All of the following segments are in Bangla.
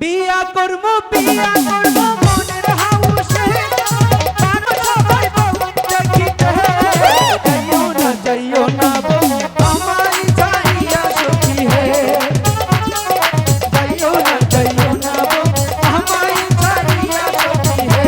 বিয়া করব মনের হাউসে জানো সবাই বউ দেখিতে যাইও না বউ আমায় ছাড়িয়া সখী হে যাইও না বউ আমায় ছাড়িয়া সখী হে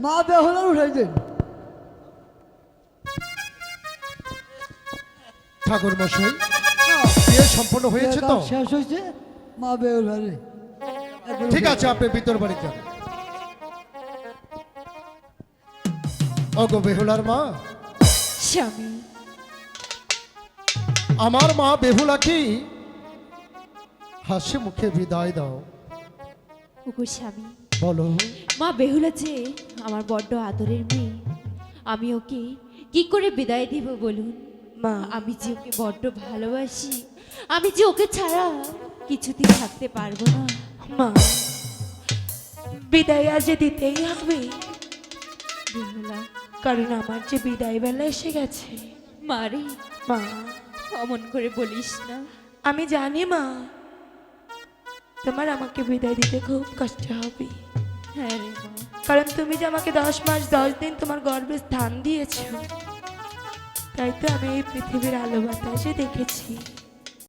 মা বেহুলা উঠাই দেন ঠাকুর মশাই বিয়ে সম্পন্ন হয়েছে তো শেষ হয়েছে মা বেহুলা রে ঠিক আছে আপনি ভিতর বাড়ি যান ওগো বেহুলার মা স্বামী আমার মা বেহুলা কি হাসি মুখে বিদায় দাও ওগো স্বামী বলো মা বেহুলা যে আমার বড্ড আদরের মেয়ে আমি ওকে কি করে বিদায় দিব বলুন মা আমি যে ওকে বড্ড ভালোবাসি আমি যে ওকে ছাড়া কিছুতেই থাকতে পারবো না মা বিদায় আজ দিতেই হবে বেহুলা কারণ আমার যে বিদায় বেলা এসে গেছে মারে মা অমন করে বলিস না আমি জানি মা তোমার আমাকে বিদায় দিতে খুব কষ্ট হবে হ্যাঁ রে মা কারণ তুমি যে আমাকে 10 মাস 10 দিন তোমার গর্ভে স্থান দিয়েছো তাই তো আমি এই পৃথিবীর আলো বাতাসে দেখেছি